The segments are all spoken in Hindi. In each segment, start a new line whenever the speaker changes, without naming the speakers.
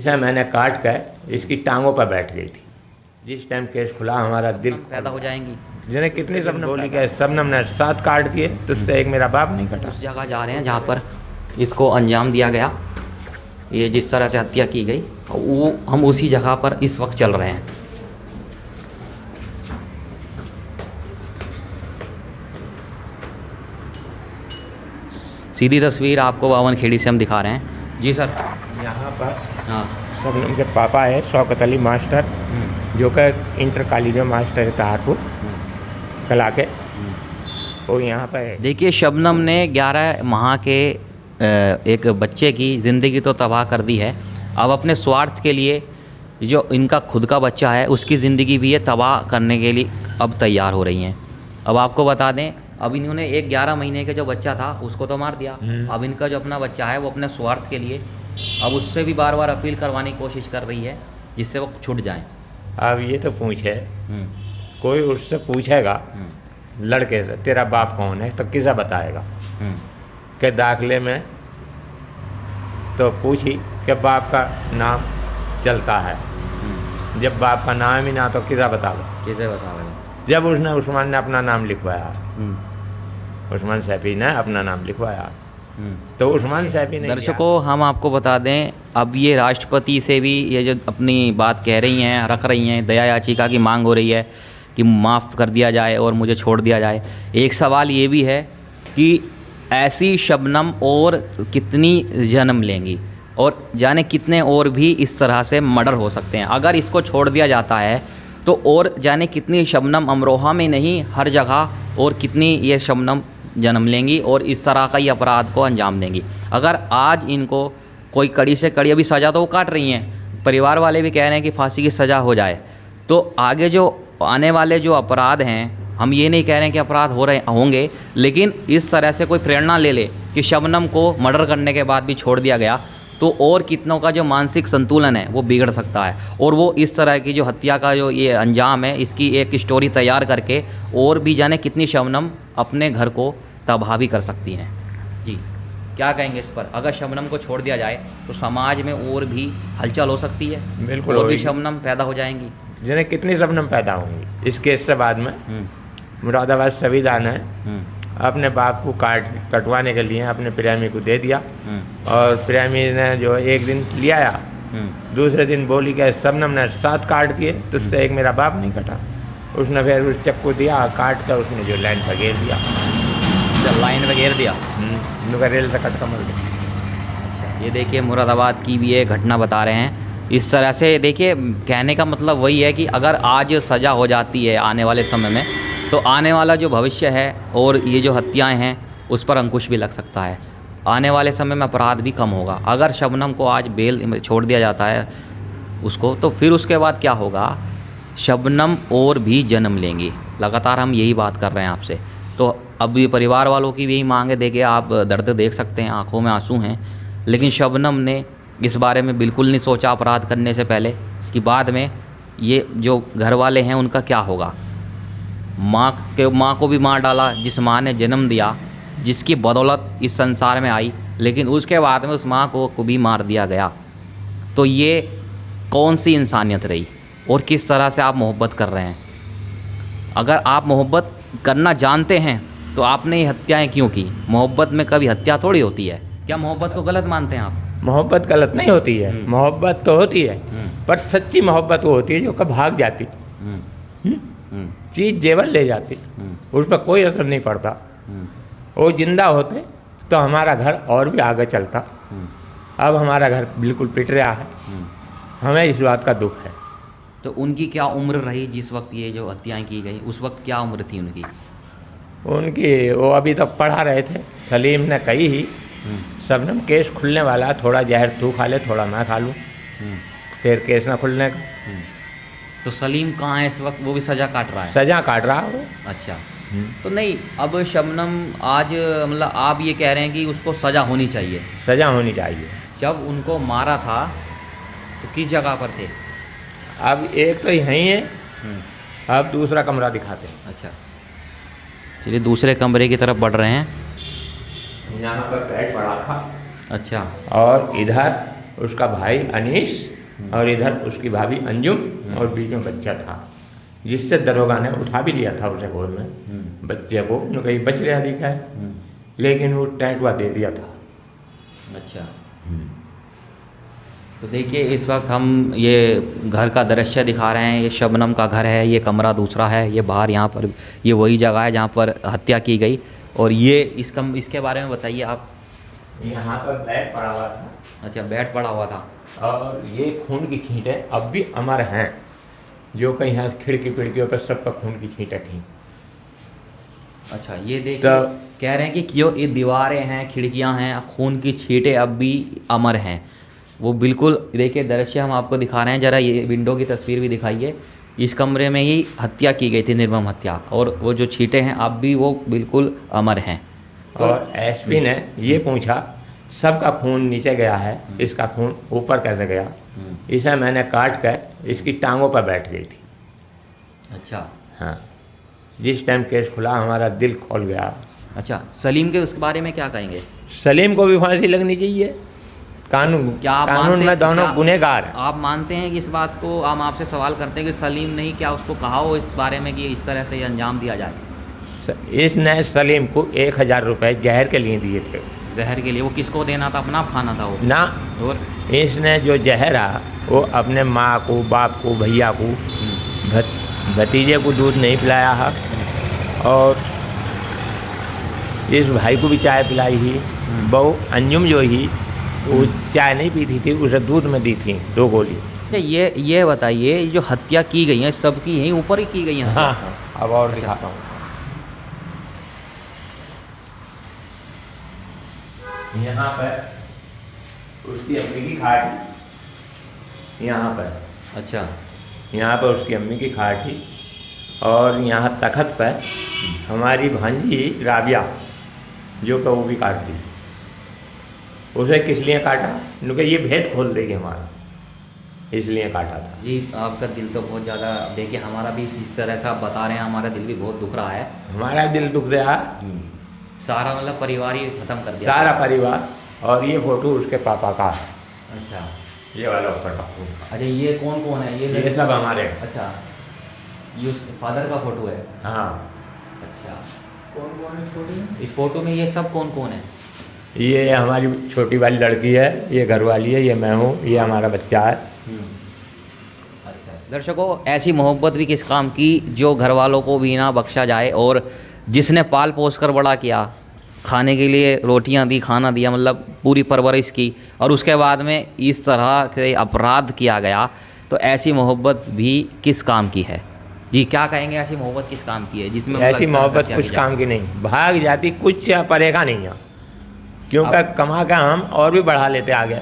इसे मैंने काट कर इसकी टांगों पर बैठ गई थी। जिस टाइम केस खुला हमारा दिल
पैदा हो जाएंगी।
जिन्हें कितनी सबने बोली कि सबनम ने 7 काट दिए, तो उससे एक मेरा बाप नहीं कटा।
उस जगह जा रहे हैं जहाँ पर इसको अंजाम दिया गया, ये जिस तरह से हत्या की गई, वो हम उसी जगह पर इस वक्त चल रहे हैं। सीधी तस्वीर आपको बावन खेड़ी से हम दिखा रहे हैं। जी सर।
यहाँ पर
हाँ।
सबनम के पापा है शौकत अली मास्टर, जो कि इंटर कॉलेज में मास्टर है तारपुर कला के, वो यहाँ पर है।
देखिए, शबनम ने 11 माह के एक बच्चे की ज़िंदगी तो तबाह कर दी है। अब अपने स्वार्थ के लिए जो इनका खुद का बच्चा है उसकी ज़िंदगी भी ये तबाह करने के लिए अब तैयार हो रही हैं। अब आपको बता दें, अब इन्होंने एक 11 महीने का जो बच्चा था उसको तो मार दिया। अब इनका जो अपना बच्चा है वो अपने स्वार्थ के लिए अब उससे भी बार बार अपील करवाने की कोशिश कर रही है जिससे वो छूट जाएं।
अब ये तो पूछे, कोई उससे पूछेगा लड़के से तेरा बाप कौन है, तो किसा बताएगा कि दाखिले में तो पूछी कि बाप का नाम चलता है। जब बाप का नाम ही ना, तो किसा बताएगा?
किसे बताएगा?
जब उसने उस्मान ने अपना नाम लिखवाया, उस्मान सैफी ने अपना नाम लिखवाया, तो उस्मान सैफी ने।
दर्शकों, हम आपको बता दें, अब ये राष्ट्रपति से भी ये जो अपनी बात कह रही हैं, रख रही हैं, दया याचिका की मांग हो रही है कि माफ़ कर दिया जाए और मुझे छोड़ दिया जाए। एक सवाल ये भी है कि ऐसी शबनम और कितनी जन्म लेंगी और जाने कितने और भी इस तरह से मर्डर हो सकते हैं। अगर इसको छोड़ दिया जाता है तो और जाने कितनी शबनम अमरोहा में नहीं, हर जगह और कितनी ये शबनम जन्म लेंगी और इस तरह का ही अपराध को अंजाम देंगी। अगर आज इनको कोई कड़ी से कड़ी, अभी सज़ा तो वो काट रही हैं, परिवार वाले भी कह रहे हैं कि फांसी की सज़ा हो जाए, तो आगे जो आने वाले जो अपराध हैं, हम ये नहीं कह रहे हैं कि अपराध हो रहे होंगे, लेकिन इस तरह से कोई प्रेरणा ले ले कि शबनम को मर्डर करने के बाद भी छोड़ दिया गया, तो और कितनों का जो मानसिक संतुलन है वो बिगड़ सकता है और वो इस तरह की जो हत्या का जो ये अंजाम है, इसकी एक स्टोरी तैयार करके और भी जाने कितनी शबनम अपने घर को तबाह भी कर सकती हैं। जी, क्या कहेंगे इस पर? अगर शबनम को छोड़ दिया जाए तो समाज में और भी हलचल हो सकती है,
बिल्कुल,
और भी शबनम पैदा हो जाएंगी।
जिन्हें कितनी शबनम पैदा होंगी इस केस से बाद में। मुरादाबाद संविधान है, अपने बाप को कटवाने के लिए अपने प्रेमी को दे दिया, और प्रेमी ने जो एक दिन ले आया, दूसरे दिन बोली कि शबनम ने 7 काट दिए, तो उससे एक मेरा बाप नहीं कटा। उसने फिर उस चक्कू दिया, काट कर उसने जो लाइन पर घेर दिया,
लाइन में घेर दिया,
रेल से कट कर मर गया।
अच्छा, ये देखिए मुरादाबाद की भी ये घटना बता रहे हैं। इस तरह से देखिए, कहने का मतलब वही है कि अगर आज सज़ा हो जाती है आने वाले समय में, तो आने वाला जो भविष्य है और ये जो हत्याएं हैं उस पर अंकुश भी लग सकता है। आने वाले समय में अपराध भी कम होगा। अगर शबनम को आज बेल छोड़ दिया जाता है उसको, तो फिर उसके बाद क्या होगा? शबनम और भी जन्म लेंगी। लगातार हम यही बात कर रहे हैं आपसे। तो अब ये परिवार वालों की भी यही मांग है। देखिए, आप दर्द देख सकते हैं, आंखों में आंसू हैं, लेकिन शबनम ने इस बारे में बिल्कुल नहीं सोचा अपराध करने से पहले कि बाद में ये जो घर वाले हैं उनका क्या होगा। माँ को भी मार डाला, जिस माँ ने जन्म दिया, जिसकी बदौलत इस संसार में आई, लेकिन उसके बाद में उस माँ को भी मार दिया गया। तो ये कौन सी इंसानियत रही और किस तरह से आप मोहब्बत कर रहे हैं? अगर आप मोहब्बत करना जानते हैं तो आपने ये हत्याएं क्यों की? मोहब्बत में कभी हत्या थोड़ी होती है। क्या मोहब्बत को गलत मानते हैं आप?
मोहब्बत गलत नहीं होती है, मोहब्बत तो होती है, पर सच्ची मोहब्बत वो होती है जो कब भाग जाती, चीज़ जेवर ले जाती, उस पर कोई असर नहीं पड़ता। वो जिंदा होते तो हमारा घर और भी आगे चलता। अब हमारा घर बिल्कुल पिट रहा है, हमें इस बात का दुख है।
तो उनकी क्या उम्र रही जिस वक्त ये जो हत्याएं की गई? उस वक्त क्या उम्र थी उनकी?
वो अभी तक पढ़ा रहे थे। सलीम ने कही ही, शबनम केस खुलने वाला, थोड़ा जहर तू खा ले, थोड़ा मैं खा लूँ, फिर केस ना खुलने का।
तो सलीम कहाँ है इस वक्त? वो भी सज़ा काट रहा है?
सज़ा काट रहा हो।
अच्छा, तो नहीं, अब शबनम आज मतलब आप ये कह रहे हैं कि उसको सज़ा होनी चाहिए?
सज़ा होनी चाहिए।
जब उनको मारा था तो किस जगह पर थे?
अब एक तो यहीं है, अब दूसरा कमरा दिखाते हैं।
अच्छा, चलिए दूसरे कमरे की तरफ बढ़ रहे हैं।
यहाँ पर बेड पड़ा था।
अच्छा।
और इधर उसका भाई अनीश और इधर उसकी भाभी अंजुम और बीच में बच्चा था, जिससे दरोगा ने उठा भी लिया था उसे गोद में बच्चे को, उन्होंने कहीं बच रहा दिखा है, लेकिन वो टैंटवा दे दिया था।
अच्छा, तो देखिए इस वक्त हम ये घर का दृश्य दिखा रहे हैं। ये शबनम का घर है, ये कमरा दूसरा है, ये बाहर यहाँ पर ये वही जगह है जहाँ पर हत्या की गई। और ये इसके बारे में बताइए आप।
यहाँ पर बेड पड़ा हुआ था।
अच्छा, बेड पड़ा हुआ था,
और ये खून की छींटें अब भी अमर हैं, जो कहीं यहाँ खिड़की पिड़कियों पर सब पर खून की छींटें थीं।
अच्छा, ये देखिए कह रहे हैं कि क्यों ये दीवारें हैं, खिड़कियां हैं, खून की छींटें अब भी अमर हैं। वो बिल्कुल देखिए दृश्य हम आपको दिखा रहे हैं, ज़रा ये विंडो की तस्वीर भी दिखाइए। इस कमरे में ही हत्या की गई थी, निर्मम हत्या, और वो जो छींटें हैं अब भी वो बिल्कुल अमर हैं।
और एसपी ने ये पूछा, सबका खून नीचे गया है, इसका खून ऊपर कैसे गया? इसे मैंने काट कर इसकी टांगों पर बैठ गई थी।
अच्छा,
हाँ, जिस टाइम केस खुला हमारा दिल खोल गया।
अच्छा, सलीम के उसके बारे में क्या कहेंगे?
सलीम को भी फांसी लगनी चाहिए। कानून में दोनों गुनहगार हैं।
आप मानते हैं कि इस बात को, हम आपसे सवाल करते हैं कि सलीम नहीं क्या उसको कहा हो इस बारे में कि इस तरह से ये अंजाम दिया जाए?
इसने सलीम को 1000 रुपये जहर के लिए दिए थे।
जहर के लिए? वो किसको देना था? अपना खाना था वो
ना,
और
इसने जो जहर आ वो अपने माँ को, बाप को, भैया को, भतीजे को दूध नहीं पिलाया है, और इस भाई को भी चाय पिलाई ही। बहू अंजुम जो ही वो चाय नहीं पीती थी, उसे दूध में दी थी 2 गोली।
अच्छा, ये बताइए, ये जो हत्या की गई है सबकी यहीं ऊपर ही की गई है?
हाँ हाँ, अब और दिखाता हूँ। यहाँ पर उसकी अम्मी की खाट, यहाँ पर,
अच्छा,
यहाँ पर उसकी अम्मी की खाट थी, और यहाँ तखत पर हमारी भांजी राबिया जो का वो भी काट दी। उसे किस लिए काटा? क्योंकि ये भेद खोल देगी हमारा, इसलिए काटा था।
जी, आपका दिल तो बहुत ज़्यादा, देखिए हमारा भी इस तरह से आप बता रहे हैं, हमारा दिल भी बहुत दुख रहा है।
हमारा दिल दुख रहा,
सारा मतलब परिवार ही खत्म कर दिया,
सारा परिवार। और ये फोटो उसके पापा का है।
अच्छा,
ये वाला ऊपर का।
अच्छा, ये कौन कौन है?
ये सब हमारे।
अच्छा, ये उसके फादर का फोटो है?
हाँ।
अच्छा,
कौन कौन है इस फोटो में?
इस फोटो में ये सब कौन कौन है?
ये हमारी छोटी वाली लड़की है, ये घरवाली है, ये मैं हूँ, ये हमारा बच्चा है।
अच्छा, दर्शकों, ऐसी मोहब्बत भी किस काम की जो घर वालों को भी ना बख्शा जाए, और जिसने पाल पोस कर बड़ा किया, खाने के लिए रोटियां दी, खाना दिया, मतलब पूरी परवरिश की, और उसके बाद में इस तरह के अपराध किया गया, तो ऐसी मोहब्बत भी किस काम की है? जी, क्या कहेंगे, ऐसी मोहब्बत किस काम की है जिसमें
ऐसी मोहब्बत कुछ काम की नहीं, भाग जाती, कुछ पड़ेगा नहीं है, क्योंकि कमा कर हम और भी बढ़ा लेते आगे।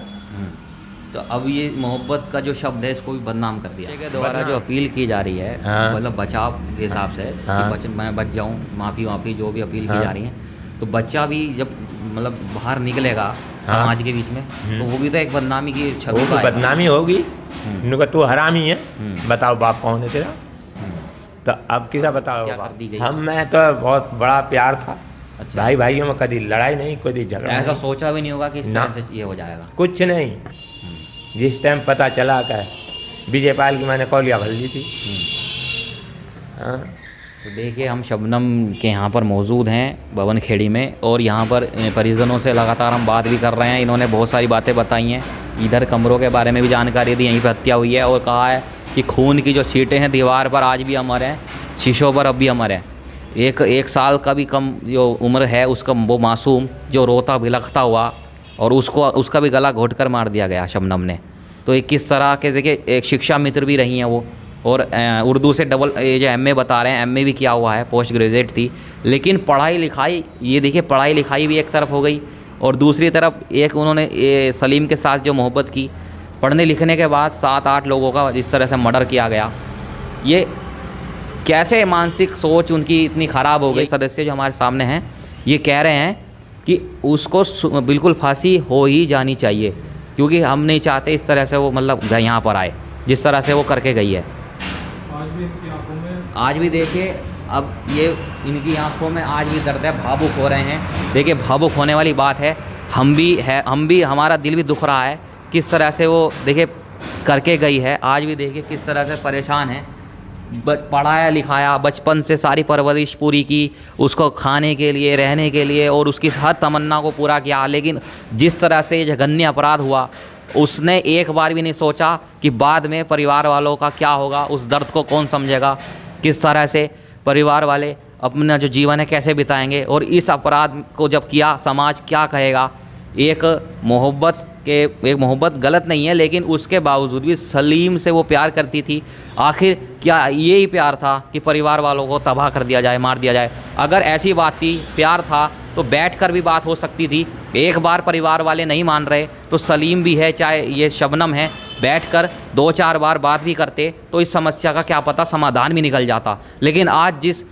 तो अब ये मोहब्बत का जो शब्द है इसको भी बदनाम कर दिया के द्वारा जो अपील की जा रही है,
हाँ।
मतलब बचाव के हिसाब से,
हाँ।
कि मैं बच जाऊँ, माफ़ी जो भी अपील की जा रही है, तो बच्चा भी जब मतलब बाहर निकलेगा समाज के बीच में, तो वो भी तो एक बदनामी की छवि
वो
पाएगा।
बदनामी होगी। उनका तू हरामी है, बताओ बाप कौन है तेरा? तो अब किसा बताओ?
क्या कर दी गई?
हम में तो बहुत बड़ा प्यार था।
अच्छा,
भाई भाइयों में कभी लड़ाई नहीं, कभी झगड़ा
ऐसा
नहीं,
सोचा भी नहीं होगा कि इस
ना।
तरह से ये हो जाएगा?
कुछ नहीं। जिस टाइम पता चला कर विजयपाल की मैंने कौलिया भर ली थी। हाँ।
तो देखिए, हम शबनम के यहाँ पर मौजूद हैं भवन खेड़ी में, और यहाँ पर परिजनों से लगातार हम बात भी कर रहे हैं। इन्होंने बहुत सारी बातें बताई हैं, इधर कमरों के बारे में भी जानकारी दी, यहीं पर हत्या हुई है, और कहा है कि खून की जो छींटें हैं दीवार पर आज भी अमर हैं, शीशों पर अब भी अमर हैं। एक साल का भी कम जो उम्र है उसका वो मासूम जो रोता बिलखता हुआ, और उसका भी गला घोट कर मार दिया गया शबनम ने। तो एक किस तरह के, देखिए एक शिक्षा मित्र भी रही हैं वो, और उर्दू से डबल ये जो एमए बता रहे हैं, एमए भी किया हुआ है, पोस्ट ग्रेजुएट थी। लेकिन पढ़ाई लिखाई, ये देखिए पढ़ाई लिखाई भी एक तरफ हो गई, और दूसरी तरफ एक उन्होंने ये सलीम के साथ जो मोहब्बत की, पढ़ने लिखने के बाद 7-8 लोगों का इस तरह से मर्डर किया गया। ये कैसे मानसिक सोच उनकी इतनी ख़राब हो गई? सदस्य जो हमारे सामने हैं ये कह रहे हैं कि उसको बिल्कुल फांसी हो ही जानी चाहिए, क्योंकि हम नहीं चाहते इस तरह से वो मतलब यहाँ पर आए जिस तरह से वो करके गई है।
आज भी इनकी आंखों में,
आज भी देखिए, अब ये इनकी आंखों में आज भी दर्द है, भावुक हो रहे हैं। देखिए, भावुक होने वाली बात है, हम भी हमारा दिल भी दुख रहा है किस तरह से वो, देखिए करके गई है। आज भी देखिए किस तरह से परेशान है, पढ़ाया लिखाया, बचपन से सारी परवरिश पूरी की, उसको खाने के लिए, रहने के लिए और उसकी हर तमन्ना को पूरा किया, लेकिन जिस तरह से ये जघन्य अपराध हुआ उसने एक बार भी नहीं सोचा कि बाद में परिवार वालों का क्या होगा, उस दर्द को कौन समझेगा, किस तरह से परिवार वाले अपना जो जीवन है कैसे बिताएंगे, और इस अपराध को जब किया समाज क्या कहेगा। एक मोहब्बत गलत नहीं है, लेकिन उसके बावजूद भी सलीम से वो प्यार करती थी। आखिर क्या यही प्यार था कि परिवार वालों को तबाह कर दिया जाए, मार दिया जाए? अगर ऐसी बात थी, प्यार था, तो बैठकर भी बात हो सकती थी। एक बार परिवार वाले नहीं मान रहे तो सलीम भी है, चाहे ये शबनम है, बैठकर 2-4 बार बात भी करते तो इस समस्या का क्या पता समाधान भी निकल जाता। लेकिन आज जिस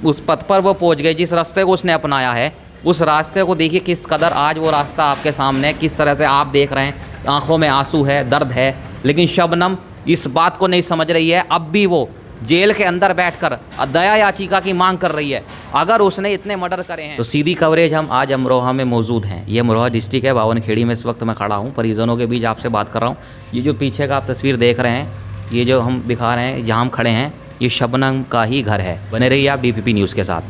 उस पथ पर वो पहुंच गए, जिस रास्ते को उसने अपनाया है, उस रास्ते को देखिए किस कदर आज वो रास्ता आपके सामने है, किस तरह से आप देख रहे हैं, आंखों में आंसू है, दर्द है। लेकिन शबनम इस बात को नहीं समझ रही है। अब भी वो जेल के अंदर बैठकर दया याचिका की मांग कर रही है। अगर उसने इतने मर्डर करे हैं तो सीधी कवरेज हम आज अमरोहा में मौजूद हैं। ये अमरोहा डिस्ट्रिक्ट है, बावनखेड़ी में इस वक्त मैं खड़ा हूँ, परिजनों के बीच आपसे बात कर रहा हूँ। ये जो पीछे का आप तस्वीर देख रहे हैं, ये जो हम दिखा रहे हैं, जहाँ हम खड़े हैं, ये शबनम का ही घर है। बने रहिए आप DPP न्यूज़ के साथ।